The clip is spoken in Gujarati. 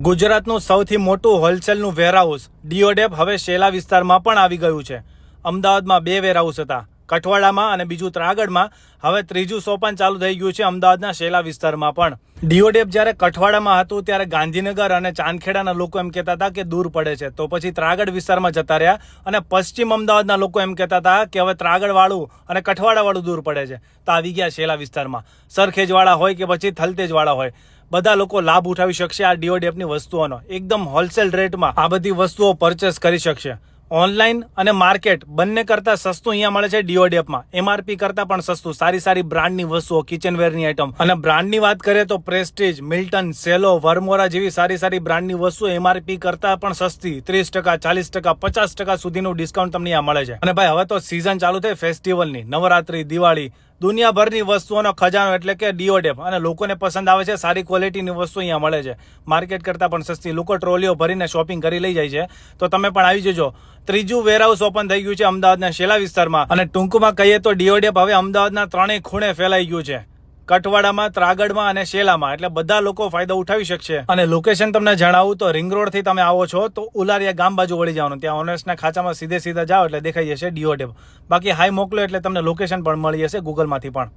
ગુજરાતનું સૌથી મોટું હોલસેલનું વેરહાઉસ ડીઓડેપ હવે શેલા વિસ્તારમાં પણ આવી ગયું છે। અમદાવાદમાં 2 વેરહાઉસ હતા, કઠવાડામાં અને બીજું ત્રાગડમાં। હવે ત્રીજું સોપાન ચાલુ થઈ ગયું છે અમદાવાદના શેલા વિસ્તારમાં પણ। ડીઓડેપ જ્યારે કઠવાડામાં હતું ત્યારે ગાંધીનગર અને ચાંદખેડાના લોકો એમ કહેતા હતા કે દૂર પડે છે, તો પછી ત્રાગડ વિસ્તારમાં જતા રહ્યા અને પશ્ચિમ અમદાવાદના લોકો એમ કહેતા હતા કે હવે ત્રાગડવાળું અને કઠવાડાવાળું દૂર પડે છે, તો આવી ગયા શેલા વિસ્તારમાં। સરખેજવાળા હોય કે પછી થલતેજવાળા હોય, બધા લોકો લાભ ઉઠાવી શકશે આ ડીઓડેપની વસ્તુઓનો। એકદમ હોલસેલ રેટમાં આ બધી વસ્તુઓ પરચેસ કરી શકશે। ઓનલાઈન અને માર્કેટ બંને કરતાં સસ્તું અહીંયા મળે છે ડીઓડેપમાં, એમઆરપી કરતાં પણ સસ્તું। સારી બ્રાન્ડની વસ્તુઓ, કિચનવેરની આઈટમ અને બ્રાન્ડની વાત કરીએ તો પ્રેસ્ટીજ, મિલ્ટન, સેલો, વર્મોરા જેવી સારી બ્રાન્ડની વસ્તુઓ એમઆરપી કરતાં પણ સસ્તી 30%, 40%, 50% સુધીનું ડિસ્કાઉન્ટ તમને અહીંયા મળે છે। અને ભાઈ હવે તો સિઝન ચાલુ થઈ ફેસ્ટિવલની, નવરાત્રી, દિવાળી, દુનિયાભરની વસ્તુઓનો ખજાનો એટલે કે ડીઓડેપ, અને લોકોને પસંદ આવે છે સારી ક્વોલિટીની વસ્તુ અહીંયા મળે છે, માર્કેટ કરતાં પણ સસ્તી। લોકો ટ્રોલીઓ ભરીને શોપિંગ કરી લઈ જાય છે, તો તમે પણ આવી જજો। ત્રીજું વેરહાઉસ ઓપન થઈ ગયું છે અમદાવાદના શેલા વિસ્તારમાં, અને ટૂંકમાં કહીએ તો ડીઓડેપ હવે અમદાવાદના 3 ખૂણે ફેલાઈ ગયું છે, કઠવાડામાં, ત્રાગડમાં અને શેલામાં, એટલે બધા લોકો ફાયદો ઉઠાવી શકશે। અને લોકેશન તમને જણાવું તો રિંગ રોડ થી તમે આવો છો તો ઉલારિયા ગામ બાજુ વળી જવાનું, ત્યાં ઓનર્સના ખાચામાં સીધે જાઓ એટલે દેખાઈ જશે ડીઓડેપ। બાકી હાઈ મોકલો એટલે તમને લોકેશન પણ મળી જશે ગૂગલમાંથી પણ।